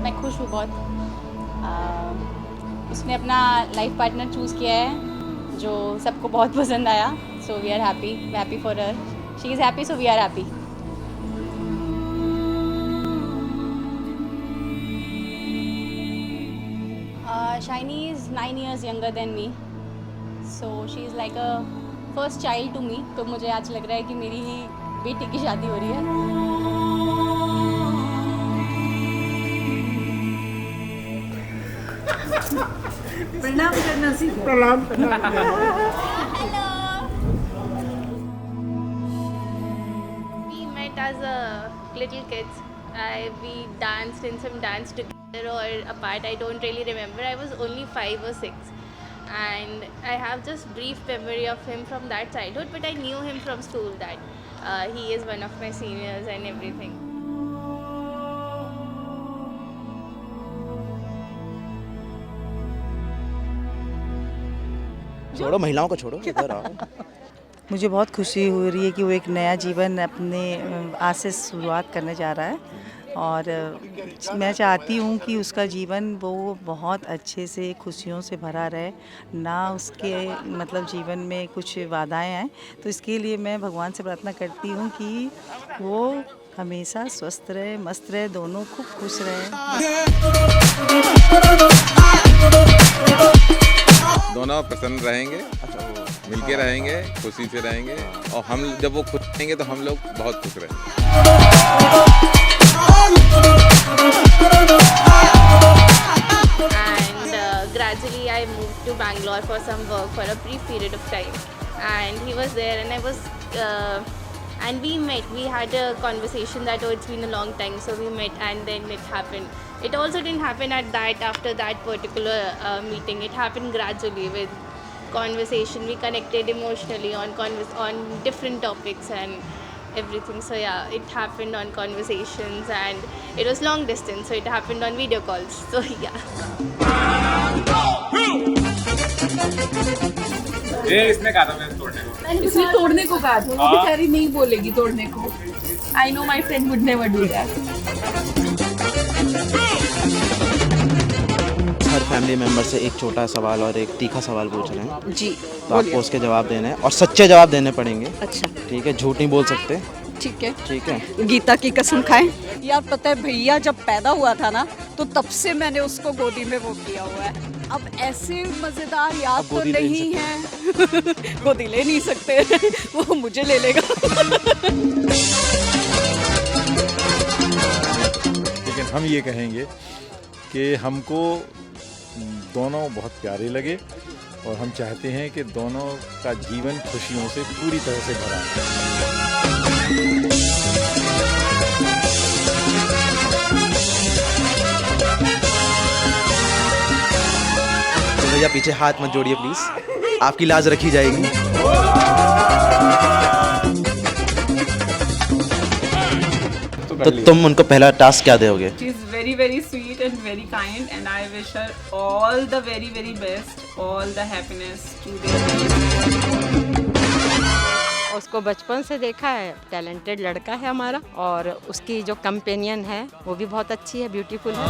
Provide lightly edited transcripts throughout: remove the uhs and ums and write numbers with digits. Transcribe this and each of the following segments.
मैं खुश हूँ बहुत। उसने अपना लाइफ पार्टनर चूज़ किया है जो सबको बहुत पसंद आया। So we are happy for her. She is happy, so we are happy. Shiny is 9 years younger than me, so she is like a first child to me. तो मुझे आज लग रहा है कि मेरी ही बेटी की शादी हो रही है। प्रणाम करना सीखो। प्रणाम। Hello. We met as a little kids. We danced in some dance together or apart. I don't really remember. I was only 5 or 6, and I have just brief memory of him from that childhood. But I knew him from school. That he is one of my seniors and everything. छोड़ो, महिलाओं को छोड़ो, इधर आओ। मुझे बहुत खुशी हो रही है कि वो एक नया जीवन अपने आज से शुरुआत करने जा रहा है, और मैं चाहती हूँ कि उसका जीवन वो बहुत अच्छे से खुशियों से भरा रहे, ना उसके मतलब जीवन में कुछ बाधाएं आएँ। तो इसके लिए मैं भगवान से प्रार्थना करती हूँ कि वो हमेशा स्वस्थ रहे, मस्त रहे, दोनों खूब खुश रहे। दोनों प्रसन्न रहेंगे, मिलके रहेंगे, खुशी से रहेंगे, और हम जब वो खुश रहेंगे तो हम लोग बहुत खुश रहेंगे। And gradually I moved to Bangalore for some work for a brief period of time, and he was there, and I was and we met. We had a conversation that it's been a long time, so we met, and then it happened. It also didn't happen after that particular meeting. It happened gradually with conversation. We connected emotionally on different topics and everything. So yeah, it happened on conversations, and it was long distance, so it happened on video calls. So yeah. ये इसने कहा था मैं तोड़ने को। इसने तोड़ने को कहा था, वो बेचारी नहीं बोलेगी तोड़ने को। I know my friend would never do that. Her family member से एक छोटा सवाल और एक तीखा सवाल पूछ रहे हैं जी, तो आपको उसके जवाब देने हैं, और सच्चे जवाब देने पड़ेंगे। अच्छा ठीक है, झूठ नहीं बोल सकते। ठीक है। ठीक है, गीता की कसम खाएं। यार पता है भैया जब पैदा हुआ था ना, तो तब से मैंने उसको गोदी में वो किया हुआ है। अब ऐसे मजेदार याद तो गोदी ले नहीं है। गोदी ले नहीं सकते, वो मुझे ले लेगा। लेकिन हम ये कहेंगे कि हमको दोनों बहुत प्यारे लगे, और हम चाहते हैं कि दोनों का जीवन खुशियों से पूरी तरह से भरा है। तो भैया पीछे हाथ मत जोड़िए प्लीज, आपकी लाज रखी जाएगी। तो तुम उनको पहला टास्क क्या दोगे? She is very very sweet and very kind, and I wish her all the very very best, all the happiness to their उसको बचपन से देखा है, टैलेंटेड लड़का है हमारा, और उसकी जो कंपेनियन है वो भी बहुत अच्छी है, ब्यूटीफुल है।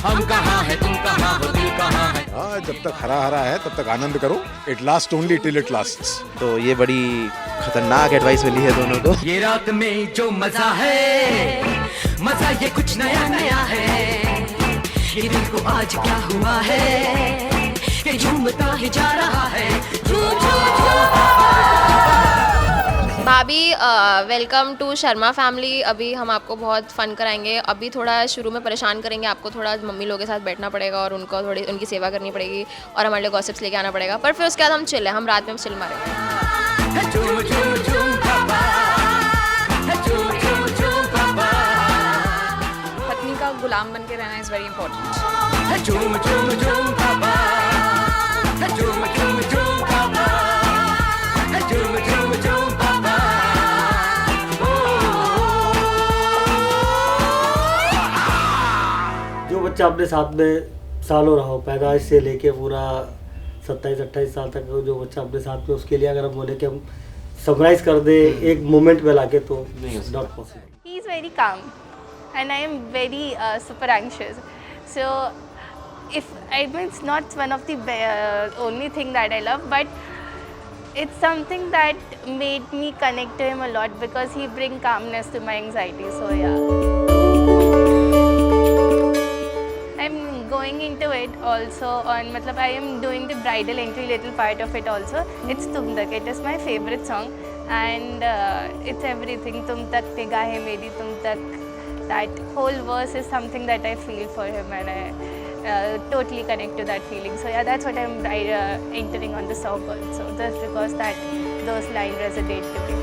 हम कहाँ है तुम कहाँ हो दिल कहाँ है। हाँ, जब तक हरा हरा है तब तक आनंद करो। It last only till it lasts. तो ये बड़ी खतरनाक एडवाइस मिली है दोनों को। ये रात में जो मजा है, मजा ये कुछ नया नया है। ये दिल को आज क्या हुआ है कि झूमता ही जा रहा है। भाभी वेलकम टू शर्मा फैमिली। अभी हम आपको बहुत फ़न कराएंगे। अभी थोड़ा शुरू में परेशान करेंगे आपको, थोड़ा मम्मी लोगों के साथ बैठना पड़ेगा और उनको थोड़ी उनकी सेवा करनी पड़ेगी, और हमारे लिए गॉसिप्स लेके आना पड़ेगा। पर फिर उसके बाद हम चिल है, हम रात में चिल मारेंगे। पत्नी का गुलाम बन के रहना इज़ वेरी इंपॉर्टेंट। जो बच्चा अपने साथ में सालों रहा हो, पैदाइश से लेके पूरा 27-28 साल तक जो बच्चा अपने साथ में, उसके लिए अगर हम बोले कि हम समराइज कर दे एक मोमेंट में लाके, तो not possible. He is very calm, and I am very super anxious. So it's not one of the only thing that I love, but it's something that made me connect to him a lot because he bring calmness to my anxiety. So yeah, I'm going into it also on I am doing the bridal entry little part of it also. It's Tum Tak. It is my favorite song, and it's everything. Tum Tak nigahe meri tum tak. That whole verse is something that I feel for him, and I totally connect to that feeling. So yeah, that's what I'm entering on the song also, just because that those lines resonate to me.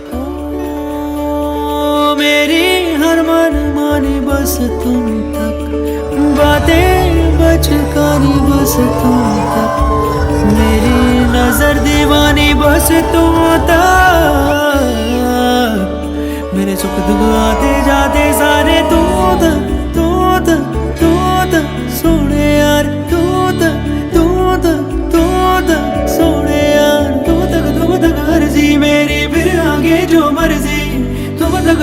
मेरी हर मन मानी बस तुम तक, बातें बचकानी बस तुम तक, मेरी नजर दीवानी बस तुम तक, मेरे सुख दुख आते जाते सारे तू तक सोने यार, तू तक सोने यार, तू तक अर्जी मेरी, फिर आगे जो मर्जी, तुम तक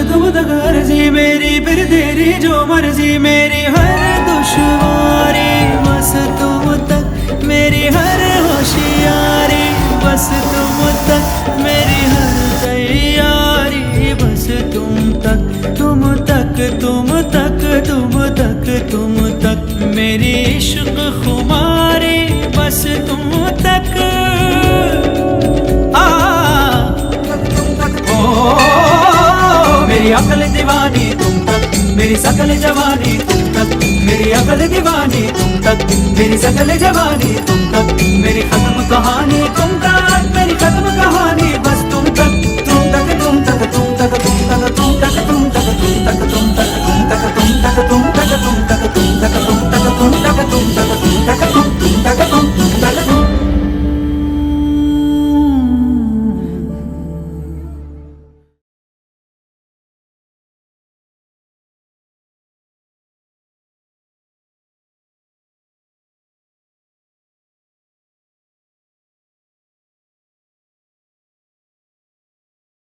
अर्जी मेरी, फिर तेरी जो मर्जी, मेरी हर दुश्वारी बस तुम तक, मेरी हर होशियारी बस तुम तक, मेरी हर तैयारी बस तुम तक, तुम तक मेरी इश्क खुमारी बस तुम तक। मेरी अकल दीवानी तुम तक, मेरी सकल जवानी तुम तक, मेरी अकल दीवानी तुम तक, मेरी सकल जवानी तुम तक, मेरी खत्म कहानी तुम तक, मेरी खत्म कहानी बस तुम तक, तुम तक तुम तक तुम तक तुम तक तुम तक तुम तक तुम तक तुम तक तुम तक तुम तक तुम तक तुम तक तुम तक तुम तक तुम तक तुम तक तुम तक तुम तक तुम तक तुम